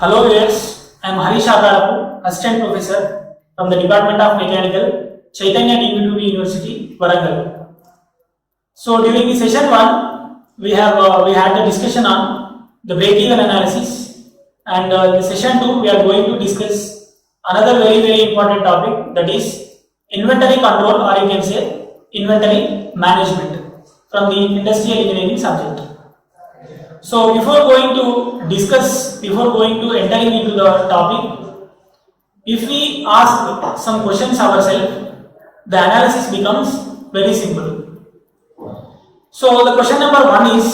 Hello viewers, I am Harish Agarapu, Assistant Professor from the Department of Mechanical, Chaitanya DB2B University, Warangal. So during the session 1, we had the discussion on the break-even analysis, and in the session 2, we are going to discuss another very important topic, that is inventory control, or you can say inventory management from the industrial engineering subject. So before going to entering into the topic, if we ask some questions ourselves, the analysis becomes very simple. So the question number 1 is,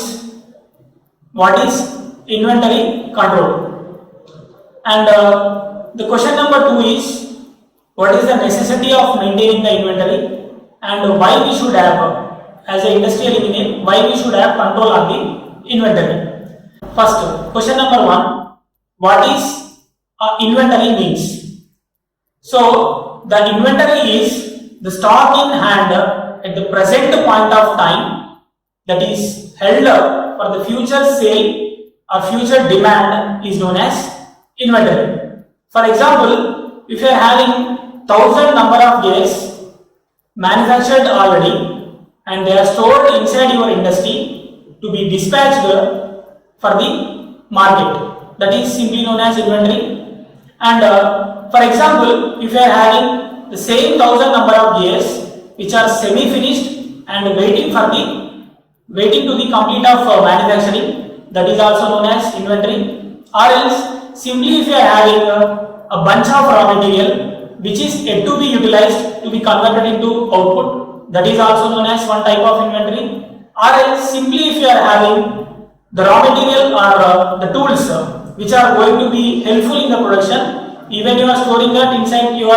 what is inventory control? And the question number 2 is, what is the necessity of maintaining the inventory, and why we should have, as an industrial engineer, why we should have control on the inventory. First, question number 1, what is inventory means? So the inventory is the stock in hand at the present point of time that is held for the future sale or future demand is known as inventory. For example, if you are having 1000 number of gears manufactured already and they are stored inside your industry to be dispatched for the market, that is simply known as inventory. And for example, if you are having the same 1000 number of gears which are semi-finished and waiting to the complete of manufacturing, that is also known as inventory. Or else simply if you are having a bunch of raw material which is yet to be utilized to be converted into output, that is also known as one type of inventory. Or else simply if you are having the raw material or the tools which are going to be helpful in the production, even you are storing that inside your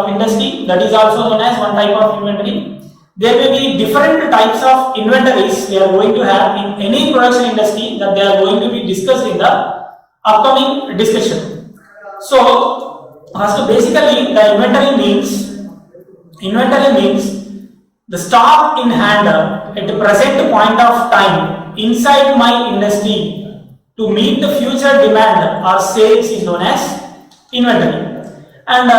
industry, that is also known as one type of inventory. There may be different types of inventories we are going to have in any production industry that they are going to be discussed in the upcoming discussion. So first, basically the inventory means the stock in hand at the present point of time inside my industry to meet the future demand or sales is known as inventory. And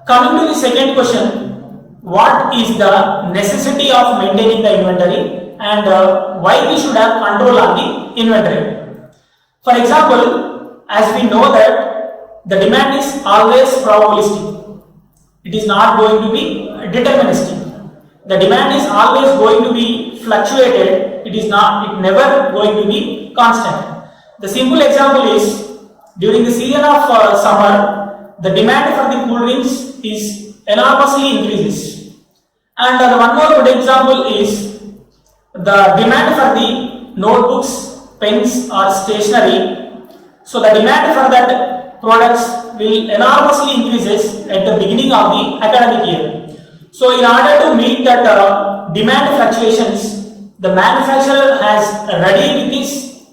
coming to the second question, what is the necessity of maintaining the inventory, and why we should have control on the inventory? For example, as we know that the demand is always probabilistic, it is not going to be deterministic. The demand is always going to be fluctuated, it never going to be constant. The simple example is, during the season of summer, the demand for the cool drinks is enormously increases. And one more good example is the demand for the notebooks, pens or stationery. So the demand for that products will enormously increases at the beginning of the academic year. So in order to meet that demand fluctuations, the manufacturer has ready with his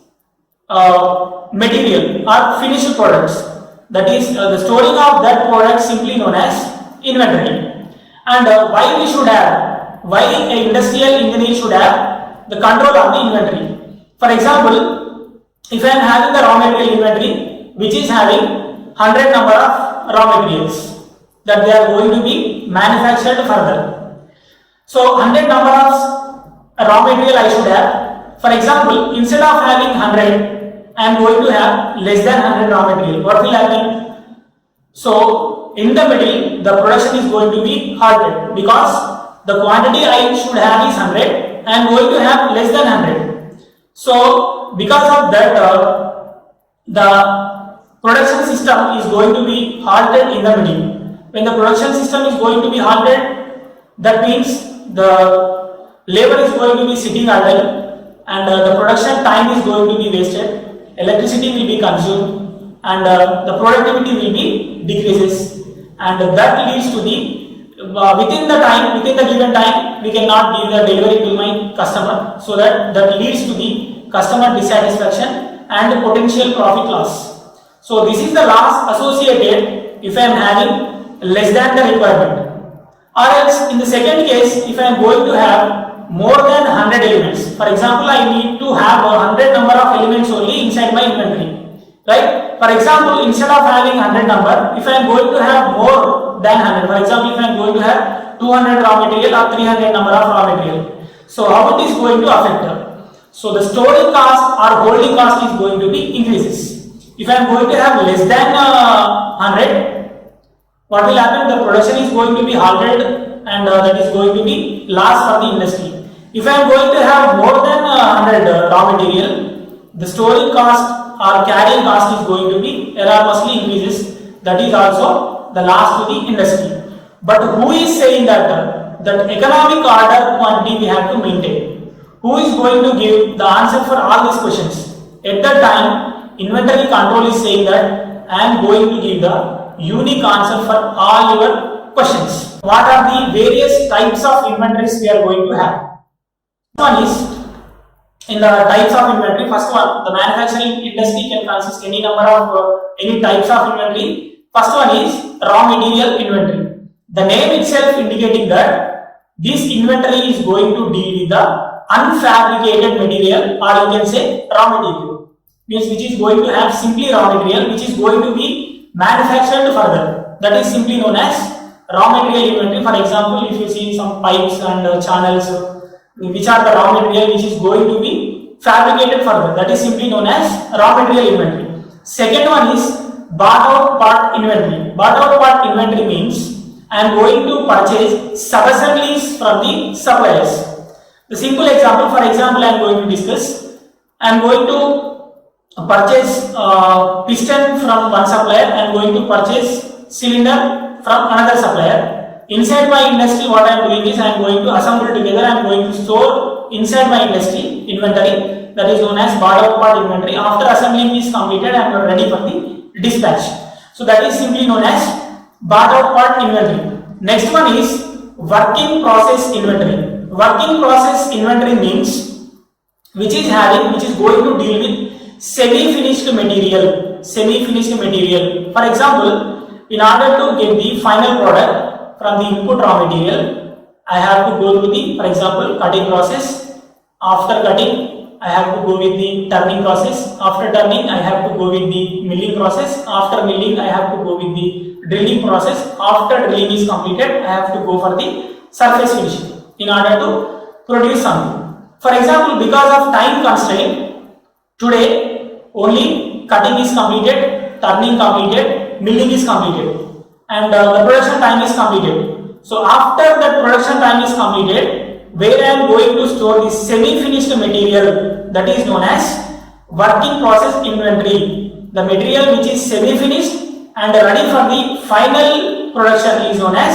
material or finished products, that is the storing of that product simply known as inventory. And why an industrial engineer should have the control on the inventory. For example, if I am having the raw material inventory which is having 100 number of raw materials that they are going to be manufactured further. So 100 number of raw material I should have. For example, instead of having 100, I am going to have less than 100 raw material. What will happen? So in the middle, the production is going to be halted because the quantity I should have is 100. I am going to have less than 100. So because of that, the production system is going to be halted in the middle. When the production system is going to be halted, that means the labor is going to be sitting idle, and the production time is going to be wasted, electricity will be consumed, and the productivity will be decreases, and that leads to the within the given time we cannot give the delivery to my customer, so that leads to the customer dissatisfaction and potential profit loss. So this is the loss associated if I am having less than the requirement. Or else in the second case, if I am going to have more than 100 elements, for example, I need to have 100 number of elements only inside my inventory. right? For example, instead of having 100 number, if I am going to have more than 100, for example, if I am going to have 200 raw material or 300 number of raw material, so how it is going to affect her? So the storage cost or holding cost is going to be increases. If I am going to have less than 100, what will happen? The production is going to be halted, and that is going to be loss for the industry. If I am going to have more than 100 raw material, the storage cost or carrying cost is going to be enormously increases. That is also the loss to the industry. But who is saying that economic order quantity we have to maintain? Who is going to give the answer for all these questions? At that time, inventory control is saying that I am going to give the unique answer for all your questions. What are the various types of inventories we are going to have? One is in the types of inventory. First one, the manufacturing industry can consist any number of any types of inventory. First one is raw material inventory. The name itself indicating that this inventory is going to deal with the unfabricated material, or you can say raw material, means which is going to have simply raw material which is going to be manufactured further. That is simply known as raw material inventory. For example, if you see some pipes and channels, which are the raw material which is going to be fabricated further, that is simply known as raw material inventory. Second one is bought out part inventory. Bought out part inventory means I am going to purchase sub-assemblies from the suppliers. The simple example, for example, I am going to discuss. I am going to purchase piston from one supplier. I am going to purchase cylinder from another supplier. Inside my industry, what I am doing is I am going to assemble together. I am going to store inside my industry inventory, that is known as bought out part inventory. After assembling is completed, I am ready for the dispatch. So that is simply known as bought out part inventory. Next one is working process inventory. Working process inventory means which is going to deal with semi-finished material. Semi-finished material. For example, in order to get the final product from the input raw material, I have to go through the, for example, cutting process. After cutting, I have to go with the turning process. After turning, I have to go with the milling process. After milling, I have to go with the drilling process. After drilling is completed, I have to go for the surface finishing in order to produce something. For example, because of time constraint, today only cutting is completed, turning completed, milling is completed, and the production time is completed. So after that production time is completed, where I am going to store the semi-finished material, that is known as working process inventory. The material which is semi-finished and ready for the final production is known as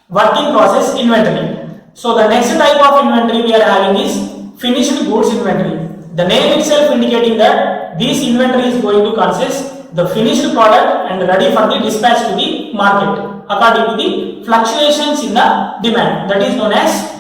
working process inventory. So the next type of inventory we are having is finished goods inventory. The name itself indicating that this inventory is going to consist the finished product and ready for the dispatch to the market according to the fluctuations in the demand. That is known as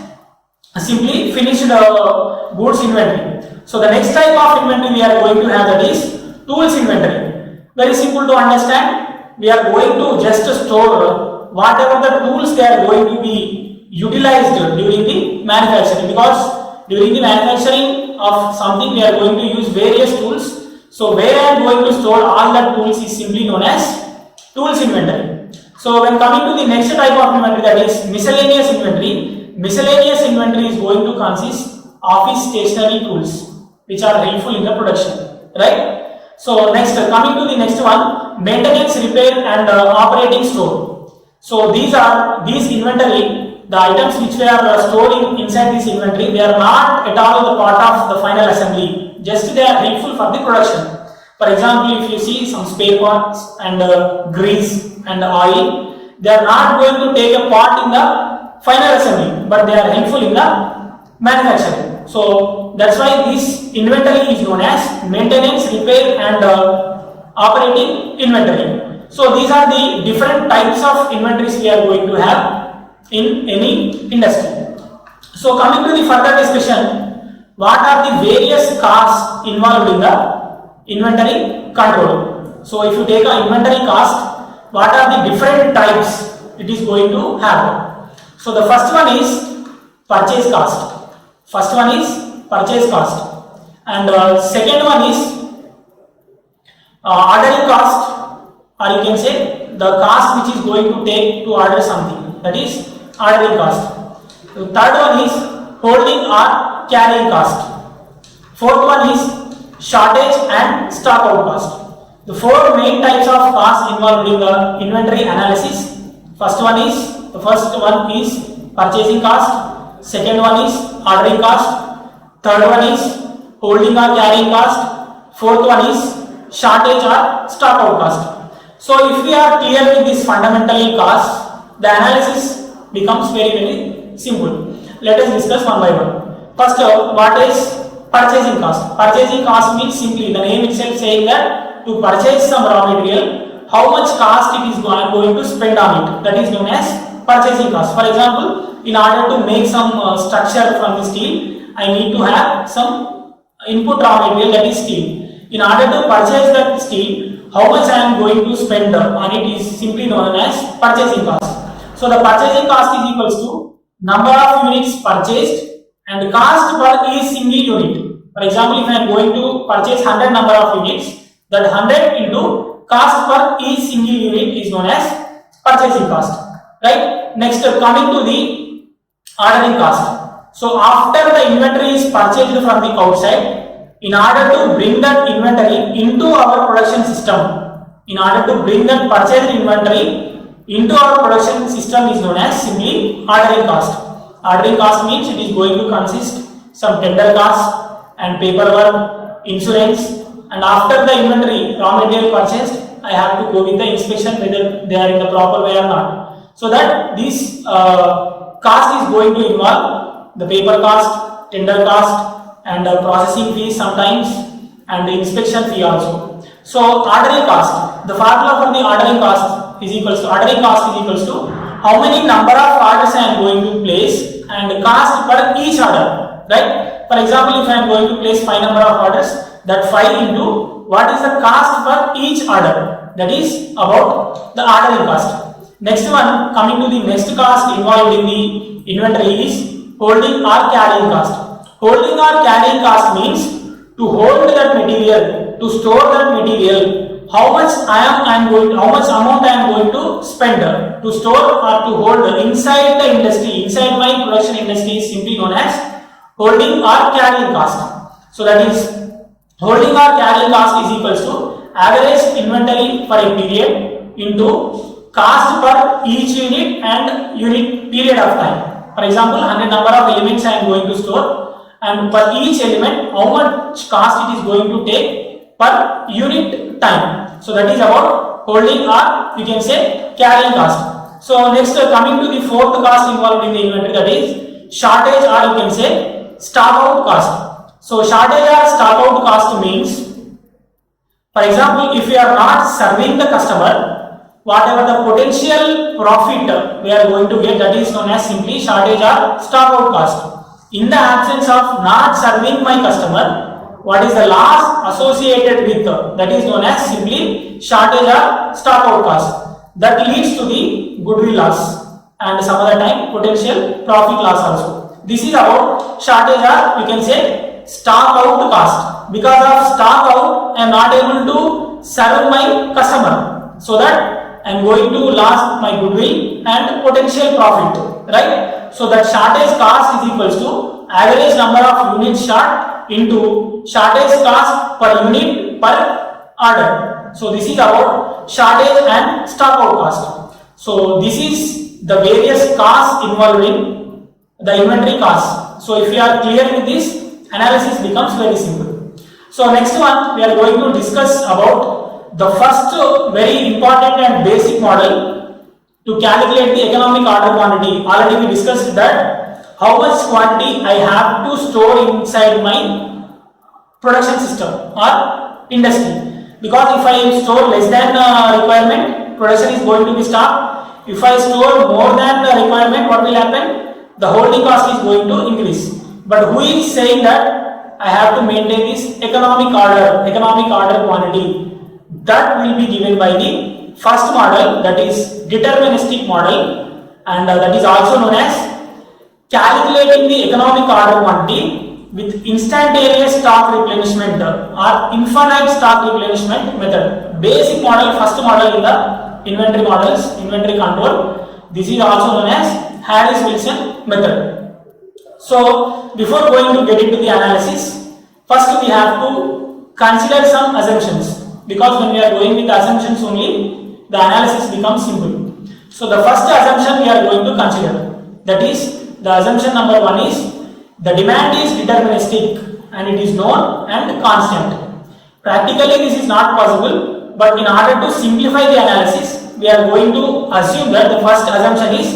simply finished goods inventory. So the next type of inventory we are going to have, that is tools inventory. Very simple to understand. We are going to just store whatever the tools they are going to be utilized during the manufacturing, because during the manufacturing of something we are going to use various tools. So where I am going to store all the tools is simply known as tools inventory. So when coming to the next type of inventory, that is miscellaneous inventory. Miscellaneous inventory is going to consist office stationery tools which are helpful in the production, right? So next, coming to the next one, maintenance, repair and operating store. So these inventory, the items which we are storing inside this inventory, they are not at all the part of the final assembly, just they are helpful for the production. For example, if you see some spare parts and grease and oil, they are not going to take a part in the final assembly, but they are helpful in the manufacturing. So that's why this inventory is known as maintenance, repair and operating inventory. So these are the different types of inventories we are going to have in any industry. So coming to the further discussion, what are the various costs involved in the inventory control? So if you take an inventory cost, what are the different types it is going to have? So the first one is purchase cost. First one is purchase cost, and second one is ordering cost, or you can say the cost which is going to take to order something, that is ordering cost. The third one is holding or carrying cost. Fourth one is shortage and stock out cost. The four main types of costs involved in the inventory analysis. The first one is purchasing cost. Second one is ordering cost. Third one is holding or carrying cost. Fourth one is shortage or stock out cost. So if we are clear with this fundamental cost, the analysis becomes very simple. Let us discuss one by one. First, what is purchasing cost? Purchasing cost means simply the name itself saying that to purchase some raw material, how much cost it is going to spend on it. That is known as purchasing cost. For example, in order to make some structure from the steel, I need to have some input raw material, that is steel. In order to purchase that steel, how much I am going to spend on it is simply known as purchasing cost. So the purchasing cost is equals to number of units purchased and cost per each single unit. For example, if I am going to purchase 100 number of units, that 100 into cost per each single unit is known as purchasing cost. Right? Next, coming to the ordering cost. So after the inventory is purchased from the outside, in order to bring that inventory into our production system, in order to bring that purchased inventory into our production system is known as simply ordering cost. Ordering cost means it is going to consist some tender cost and paperwork, insurance, and after the inventory raw material purchased, I have to go with the inspection whether they are in the proper way or not. So that this cost is going to involve the paper cost, tender cost, and processing fees sometimes, and the inspection fee also. So ordering cost, the formula for the ordering cost is equals to how many number of orders I am going to place and the cost per each order, right? For example, if I am going to place 5 number of orders, that 5 into what is the cost per each order, that is about the ordering cost. Next one, coming to the next cost involved in the inventory is holding or carrying cost. Holding or carrying cost means to hold that material, to store that material, how much amount I am going to spend to store or to hold inside the industry, inside my production industry is simply known as holding or carrying cost. So that is holding or carrying cost is equals to average inventory for a period into cost per each unit and unit period of time. For example, 100 number of elements I am going to store, and per each element how much cost it is going to take per unit time. So that is about holding or you can say carrying cost. So next, coming to the fourth cost involved in the inventory, that is shortage or you can say stock out cost. So shortage or stock out cost means, for example, if we are not serving the customer, whatever the potential profit we are going to get, that is known as simply shortage or stock out cost. In the absence of not serving my customer, what is the loss associated with that is known as simply shortage or stock out cost. That leads to the goodwill loss and some other time potential profit loss also. This is about shortage or you can say stock out cost. Because of stock out, I am not able to serve my customer, so that I am going to lose my goodwill and potential profit, right? So that shortage cost is equals to average number of units short into shortage cost per unit per order. So this is about shortage and stock out cost. So this is the various costs involved in the inventory cost. So if you are clear with this, analysis becomes very simple. So next one, we are going to discuss about the first very important and basic model to calculate the economic order quantity. Already we discussed that how much quantity I have to store inside my production system or industry. Because if I store less than requirement, production is going to be stopped. If I store more than the requirement, what will happen? The holding cost is going to increase. But who is saying that I have to maintain this economic order quantity? That will be given by the first model, that is deterministic model, and that is also known as calculating the economic order quantity with instantaneous stock replenishment or infinite stock replenishment method. Basic model, first model in the inventory models, inventory control. This is also known as Harris-Wilson method. So before going to get into the analysis, first we have to consider some assumptions, because when we are going with the assumptions only, the analysis becomes simple. So the first assumption we are going to consider, that is the assumption number 1 is the demand is deterministic and it is known and constant. Practically this is not possible, but in order to simplify the analysis, we are going to assume that the first assumption is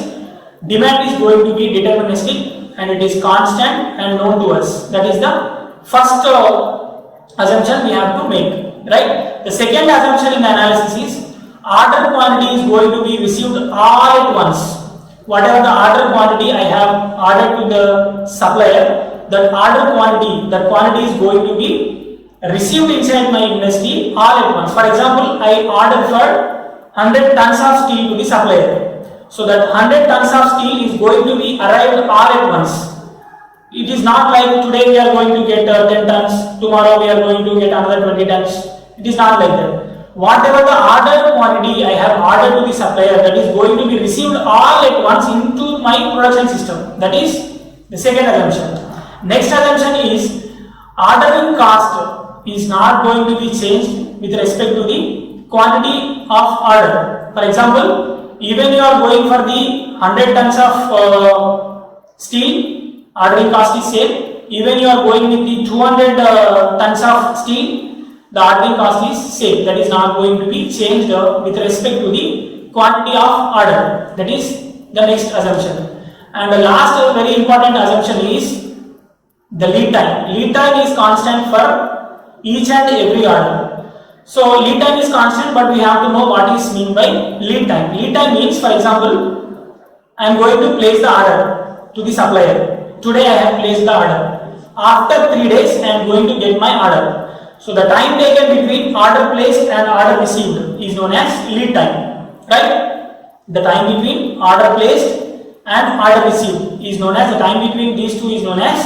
demand is going to be deterministic and it is constant and known to us. That is the first assumption we have to make, right? The second assumption in the analysis is order quantity is going to be received all at once. Whatever the order quantity I have ordered to the supplier, that order quantity, that quantity is going to be received inside my industry all at once. For example, I ordered for 100 tons of steel to the supplier. So that 100 tons of steel is going to be arrived all at once. It is not like today we are going to get 10 tons, tomorrow we are going to get another 20 tons. It is not like that. Whatever the order quantity I have ordered to the supplier, that is going to be received all at once into my production system. That is the second assumption. Next assumption is ordering cost is not going to be changed with respect to the quantity of order. For example, even you are going for the 100 tons of steel, ordering cost is same. Even you are going with the 200 tons of steel, the ordering cost is same. That is not going to be changed with respect to the quantity of order. That is the next assumption. And the last very important assumption is the lead time. Lead time is constant for each and every order. So lead time is constant, but we have to know what is meant by lead time. Lead time means, for example, I am going to place the order to the supplier. Today I have placed the order. After 3 days I am going to get my order. So the time taken between order placed and order received is known as lead time, right? The time between order placed and order received is known as, the time between these two is known as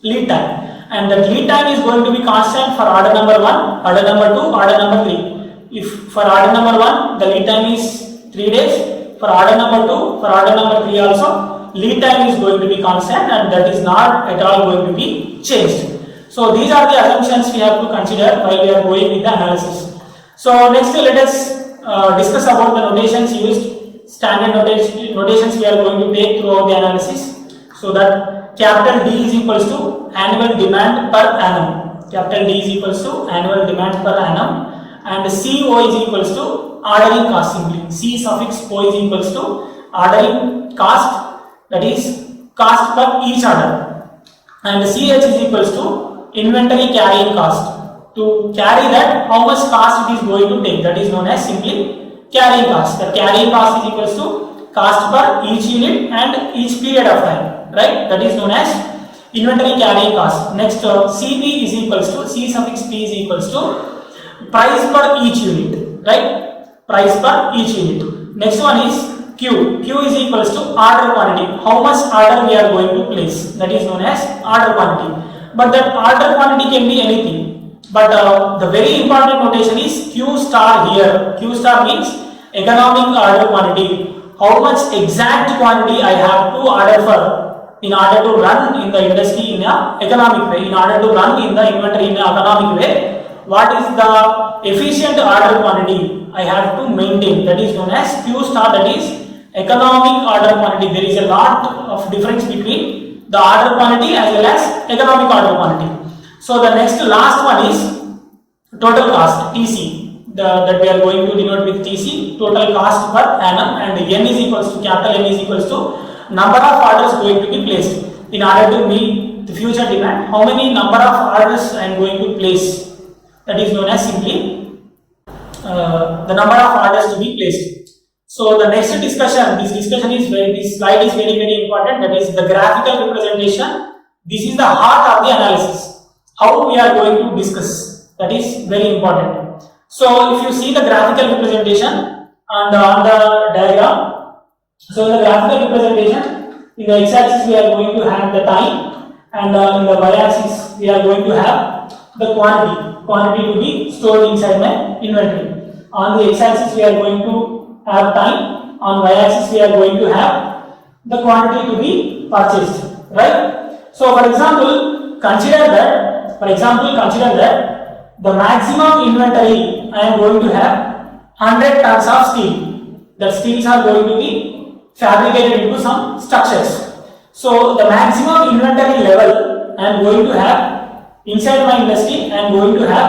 lead time. And the lead time is going to be constant for order number 1, order number 2, order number 3. If for order number 1 the lead time is 3 days, for order number 2, for order number 3 also, lead time is going to be constant and that is not at all going to be changed. So these are the assumptions we have to consider while we are going with the analysis. So next let us discuss about the notations used, standard notations we are going to take throughout the analysis. So that capital D is equals to annual demand per annum. Capital D is equals to annual demand per annum, and CO is equals to ordering cost simply. C suffix O is equals to ordering cost, that is cost per each order, and CH is equals to inventory carrying cost. To carry that, how much cost it is going to take, that is known as simply carrying cost. The carrying cost is equals to cost per each unit and each period of time, right? That is known as inventory carrying cost. Next, CP is equals to, C suffix P is equals to price per each unit, right? Price per each unit. Next one is Q. Q is equals to order quantity. How much order we are going to place, that is known as order quantity. But that order quantity can be anything. But the very important notation is Q star here. Q star means economic order quantity. How much exact quantity I have to order for in order to run in the industry in an economic way, in order to run in the inventory in an economic way. What is the efficient order quantity I have to maintain, that is known as Q star, that is economic order quantity. There is a lot of difference between the order quantity as well as economic order quantity. So the next last one is total cost, TC, that we are going to denote with TC, total cost per annum, and N is equals to, capital N is equals to number of orders going to be placed in order to meet the future demand. How many number of orders I am going to place, that is known as simply the number of orders to be placed. So the next discussion, this slide is very important, that is the graphical representation. This is the heart of the analysis. How we are going to discuss, that is very important. So if you see the graphical representation on the diagram, so in the graphical representation, in the x-axis we are going to have the time, and in the y-axis we are going to have the quantity to be stored inside my inventory. On the x-axis we are going to have time, on y-axis we are going to have the quantity to be purchased, right? So for example, consider that the maximum inventory I am going to have 100 tons of steel. The steels are going to be fabricated into some structures. So the maximum inventory level I am going to have inside my industry, I am going to have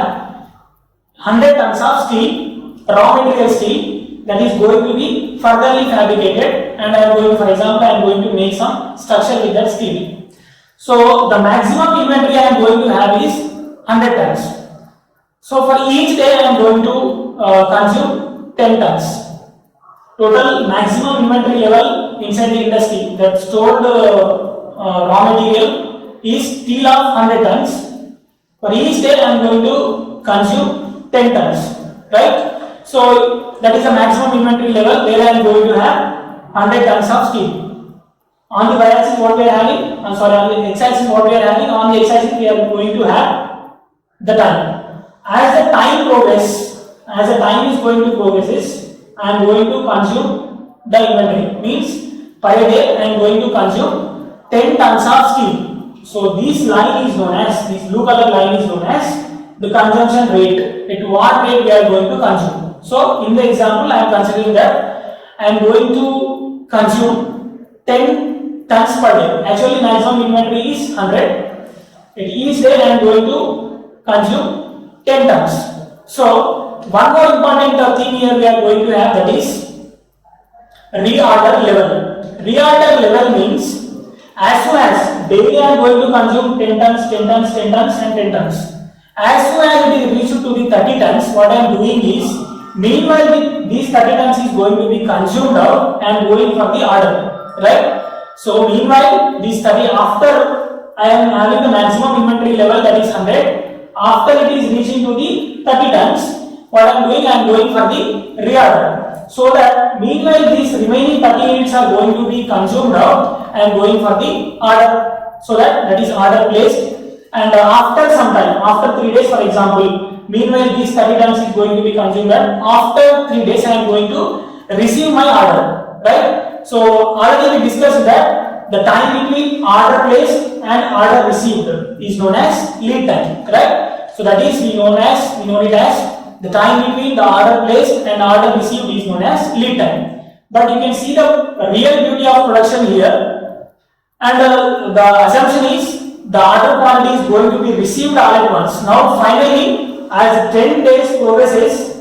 100 tons of steel, raw material steel, that is going to be furtherly fabricated, and I am going, for example, I am going to make some structure with that steel. So the maximum inventory I am going to have is 100 tons. So for each day I am going to consume 10 tons. Total maximum inventory level inside the industry that stored raw material is steel of 100 tons. For each day I am going to consume 10 tons, right? So that is the maximum inventory level where I am going to have 100 tons of steel. On the y-axis what we are having, on the x-axis what we are having, on the x-axis we are going to have the time. As the time progresses, as the time is going to progress, I am going to consume the inventory. Means per day I am going to consume 10 tons of steel. So this line is known as, this blue color line is known as the consumption rate. At what rate we are going to consume. So in the example I am considering that I am going to consume 10 tons per day. Actually maximum inventory is 100. At each day I am going to consume 10 tons. So one more important thing here we are going to have, that is reorder level. Reorder level means as soon as daily I am going to consume 10 tons, 10 tons, 10 tons and 10 tons. As soon as it is reached to the 30 tons, what I am doing is, meanwhile these 30 tons is going to be consumed out and going for the order, right? So meanwhile these 30, after I am having the maximum inventory level, that is 100, after it is reaching to the 30 tons, what I am doing, I am going for the reorder. So that meanwhile these remaining 30 units are going to be consumed out, I am going for the order. So that is order placed, and after some time, after 3 days for example, meanwhile these 30 tons is going to be consumed out, after 3 days I am going to receive my order, right? So already we discussed that the time between order placed and order received is known as lead time, right? So that is we know it as the time between the order placed and order received is known as lead time. But you can see the real beauty of production here, and the assumption is the order quantity is going to be received all at once. Now finally, as 10 days progresses,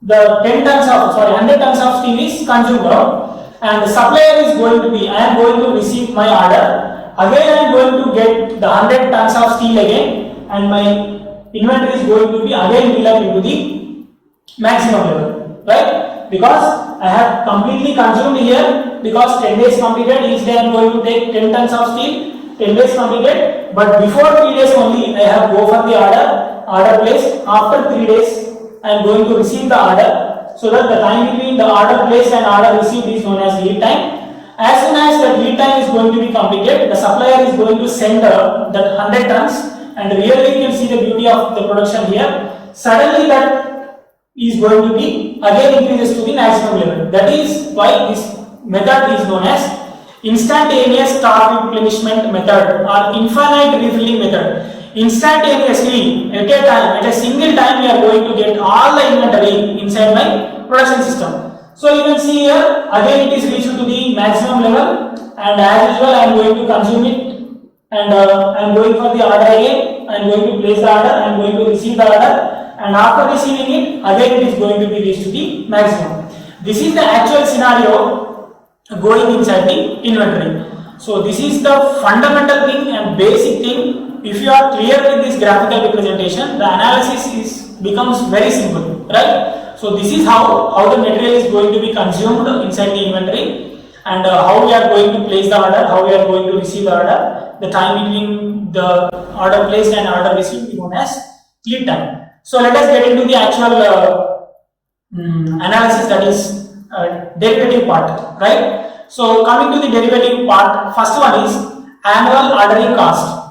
the 100 tons of steel is consumed out, and the supplier is going to be, I am going to receive my order. Again I am going to get the 100 tons of steel again, and my inventory is going to be again built up into the maximum level, right? Because I have completely consumed here, because 10 days completed, each day I am going to take 10 tons of steel, 10 days completed, but before 3 days only I have go for the order placed. After 3 days I am going to receive the order, so that the time between the order placed and order received is known as lead time. As soon as that lead time is going to be completed, the supplier is going to send that 100 tons, and really you can see the beauty of the production here. Suddenly that is going to be again increases to the maximum level. That is why this method is known as instantaneous stock replenishment method or infinite refilling method. Instantaneously, at a time, at a single time, we are going to get all the inventory inside my production system. So you can see here, again it is reached to the maximum level, and as usual I am going to consume it, and I am going for the order again, I am going to place the order, I am going to receive the order, and after receiving it, again it is going to be reached to the maximum. This is the actual scenario going inside the inventory. So this is the fundamental thing and basic thing. If you are clear with this graphical representation, the analysis becomes very simple, right? So this is how the material is going to be consumed inside the inventory, and how we are going to place the order, how we are going to receive the order, the time between the order placed and order received is known as lead time. So let us get into the actual analysis, that is derivative part, right? So coming to the derivative part, first one is annual ordering cost.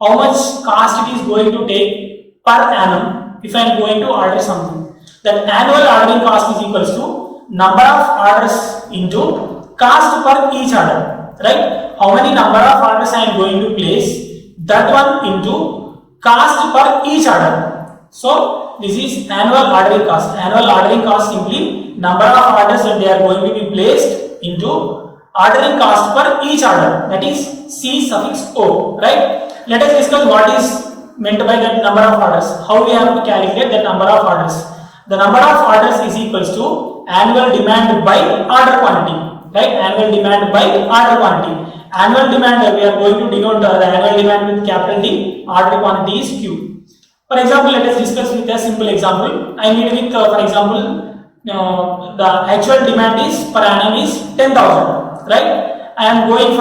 how much cost it is going to take per annum if I am going to order something. That annual ordering cost is equals to number of orders into cost per each order, right? How many number of orders I am going to place, that one into cost per each order. So this is annual ordering cost. Annual ordering cost simply number of orders that they are going to be placed into ordering cost per each order, that is C suffix O, right? Let us discuss what is meant by that number of orders. How we have to calculate the number of orders. The number of orders is equals to annual demand by order quantity, right? Annual demand by order quantity. Annual demand, we are going to denote the annual demand with capital D, order quantity is Q. For example, let us discuss with a simple example. I need with, for example, the actual demand is per annum is 10,000, right? I am going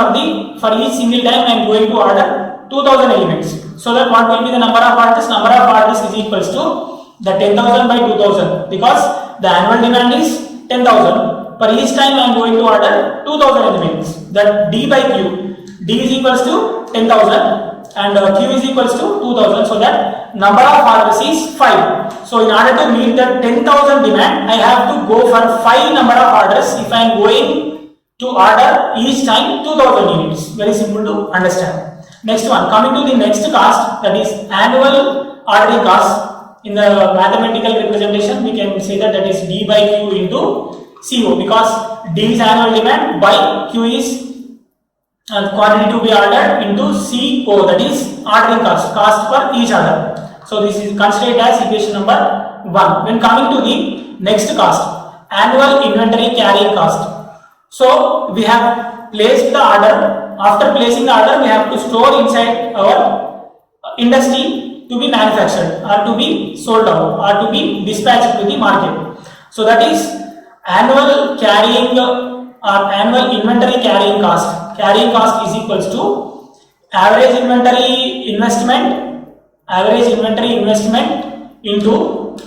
for each single time I am going to order 2,000 elements. So that what will be the number of orders? Number of orders is equals to the 10,000 by 2,000, because the annual demand is 10,000. Per each time I am going to order 2,000 elements. That D by Q. D is equals to 10,000 and Q is equals to 2,000. So that number of orders is 5. So in order to meet the 10,000 demand, I have to go for 5 number of orders if I am going to order each time 2,000 units. Very simple to understand. Next one, coming to the next cost, that is annual ordering cost. In the mathematical representation, we can say that is D by Q into CO, because D is annual demand by Q is quantity to be ordered into CO, that is ordering cost per each order. So this is considered as equation number 1. When coming to the next cost, annual inventory carrying cost. So we have placed the order. After placing the order, we have to store inside our industry to be manufactured or to be sold out or to be dispatched to the market. So that is annual carrying or annual inventory carrying cost. Carrying cost is equals to average inventory investment into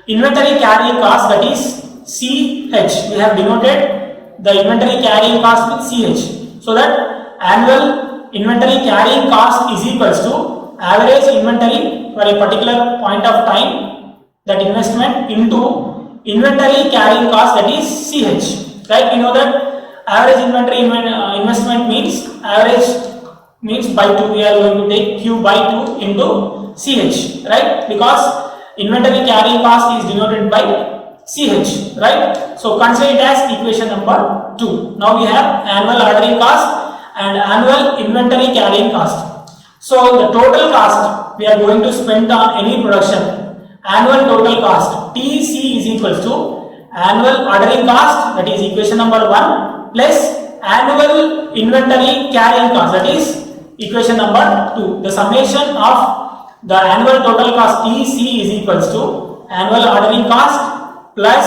inventory carrying cost, that is CH. We have denoted the inventory carrying cost with CH. So that annual inventory carrying cost is equals to average inventory for a particular point of time, that investment into inventory carrying cost, that is CH, right? We know that average inventory investment means average means by 2, we are going to take Q by 2 into CH, right? Because inventory carrying cost is denoted by CH, right? So consider it as equation number 2. Now we have annual ordering cost and annual inventory carrying cost. So the total cost we are going to spend on any production, annual total cost TC is equals to annual ordering cost, that is equation number 1, plus annual inventory carrying cost, that is equation number 2. The summation of the annual total cost TC is equals to annual ordering cost plus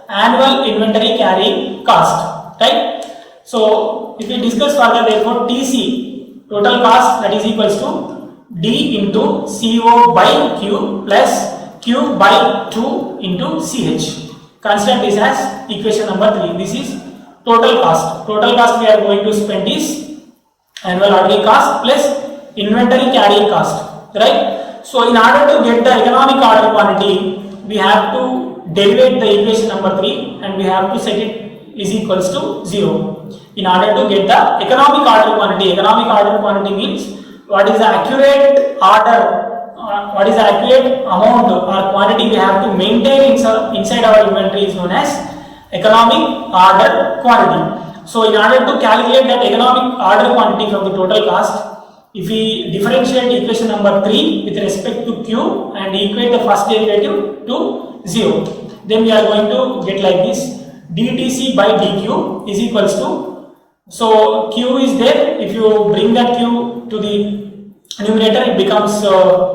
annual inventory carrying cost, right? So if we discuss further, therefore TC total cost, that is equals to D into CO by Q plus Q by 2 into CH. Consider this as equation number 3. This is total cost. Total cost we are going to spend is annual ordering cost plus inventory carrying cost, right? So in order to get the economic order quantity, we have to derivate the equation number 3 and we have to set it is equals to 0 in order to get the economic order quantity. Economic order quantity means what is the accurate order, what is the accurate amount or quantity we have to maintain inside our inventory is known as economic order quantity. So in order to calculate that economic order quantity from the total cost, if we differentiate equation number 3 with respect to Q and equate the first derivative to 0, then we are going to get like this: dTC by dQ is equals to, so Q is there, if you bring that Q to the numerator, it becomes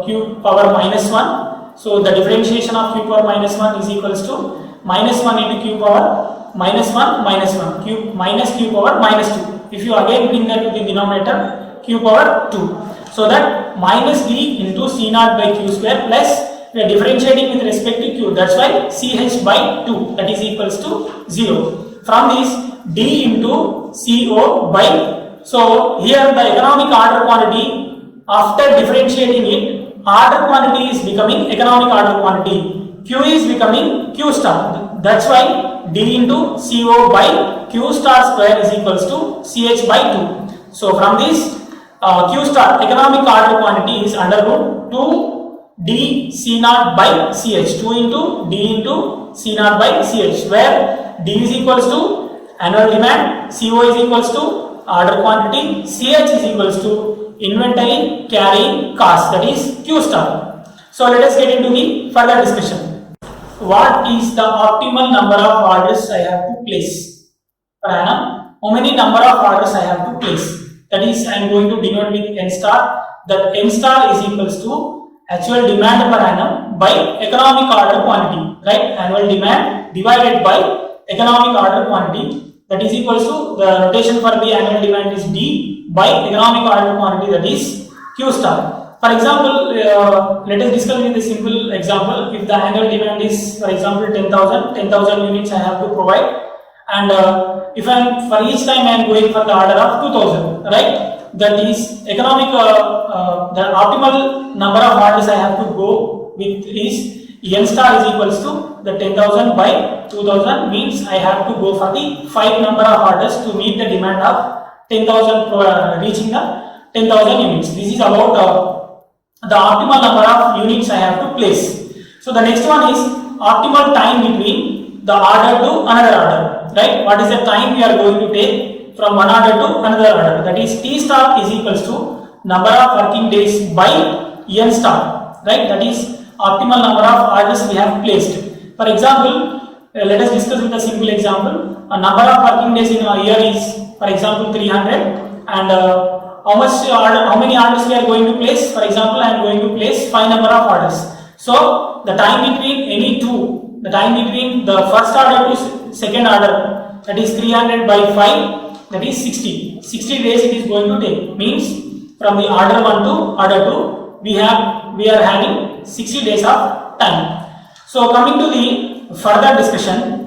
Q power minus 1. So the differentiation of Q power minus 1 is equals to minus 1 into Q power minus 1 minus 1, Q minus Q power minus 2. If you again bring that to the denominator, Q power 2. So that minus D into C naught by Q square plus, we are differentiating with respect to Q, that's why CH by 2, that is equals to 0. From this, D into CO by, so here the economic order quantity after differentiating it, order quantity is becoming economic order quantity. Q is becoming Q star. That's why D into CO by Q star square is equals to CH by 2. So from this Q star economic order quantity is under root 2 D C naught by CH. 2 into D into C naught by CH, where D is equals to annual demand, CO is equals to order quantity, CH is equals to inventory carrying cost, that is Q star. So let us get into the further discussion. What is the optimal number of orders I have to place per annum? How many number of orders I have to place? That is, I am going to denote with N star. That N star is equals to actual demand per annum by economic order quantity, right? Annual demand divided by economic order quantity, that is equals to the notation for the annual demand is D by economic order quantity, that is Q star. For example, let us discuss with a simple example. If the annual demand is, for example, 10,000 units I have to provide, and if I am for each time I am going for the order of 2,000, right? That is economic. The optimal number of orders I have to go with is N star is equals to the 10,000 by 2,000, means I have to go for the 5 number of orders to meet the demand of 10,000, reaching the 10,000 units. This is about the optimal number of units I have to place. So the next one is optimal time between the order to another order, right? What is the time we are going to take from one order to another order? That is T star is equals to number of working days by N star, right? That is optimal number of orders we have placed. For example, let us discuss with a simple example. A number of working days in a year is, for example, 300, and how many orders we are going to place? For example, I am going to place 5 number of orders. So the time between any two, the time between the first order to second order, that is 300 by 5, that is 60. 60 days it is going to take. Means from the order 1 to order 2, we are having 60 days of time. So coming to the further discussion,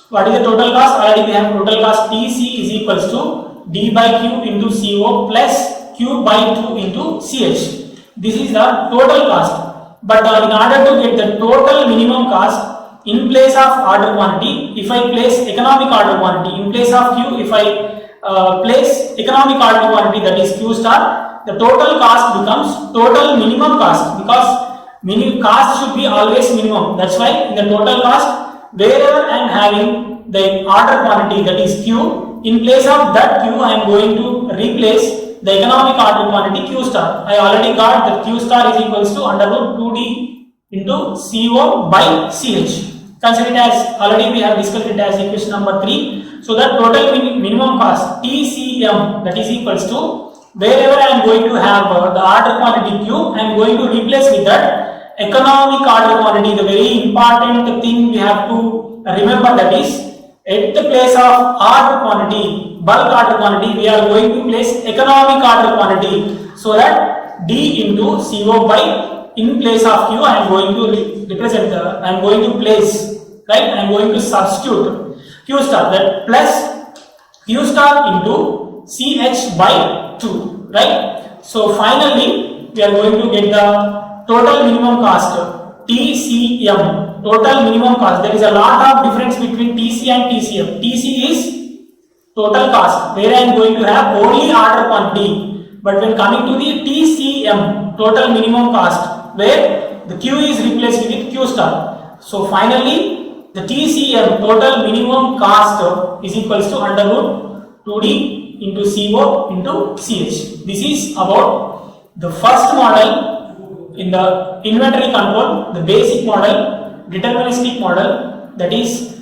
what is the total cost? Already we have total cost TC is equals to D by Q into CO plus Q by 2 into CH. This is the total cost. But in order to get the total minimum cost, in place of order quantity, if I place economic order quantity, in place of Q, if I place economic order quantity, that is Q star, the total cost becomes total minimum cost, because minimum cost should be always minimum. That's why in the total cost, wherever I am having the order quantity, that is Q, in place of that Q, I am going to replace the economic order quantity Q star. I already got that Q star is equals to under root 2D into CO by CH. Consider it as, already we have discussed it as equation number 3. So that total minimum cost TCM, that is equals to wherever I am going to have the order quantity Q, I am going to replace with that economic order quantity. The very important thing we have to remember, that is at the place of order quantity, bulk order quantity, we are going to place economic order quantity, so that D into CO by, in place of Q, I am going to represent, I am going to place, right? I am going to substitute Q star, that plus Q star into CH by 2, right? So finally, we are going to get the total minimum cost, TCM, total minimum cost. There is a lot of difference between TC and TCM. TC is total cost, where I am going to have only order quantity. But when coming to the TCM, total minimum cost, where the Q is replaced with Q star. So finally, the TCM, total minimum cost, is equals to under root 2D into CO into CH. This is about the first model in the inventory control, the basic model, deterministic model, that is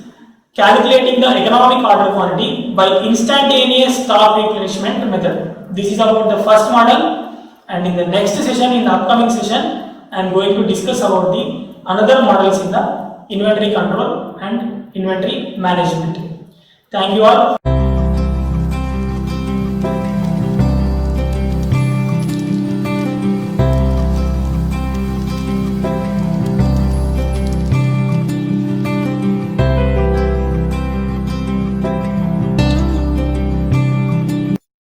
calculating the economic order quantity by instantaneous stock replenishment method. This is about the first model, and in the next session, in the upcoming session, I am going to discuss about the another models in the inventory control and inventory management. Thank you all.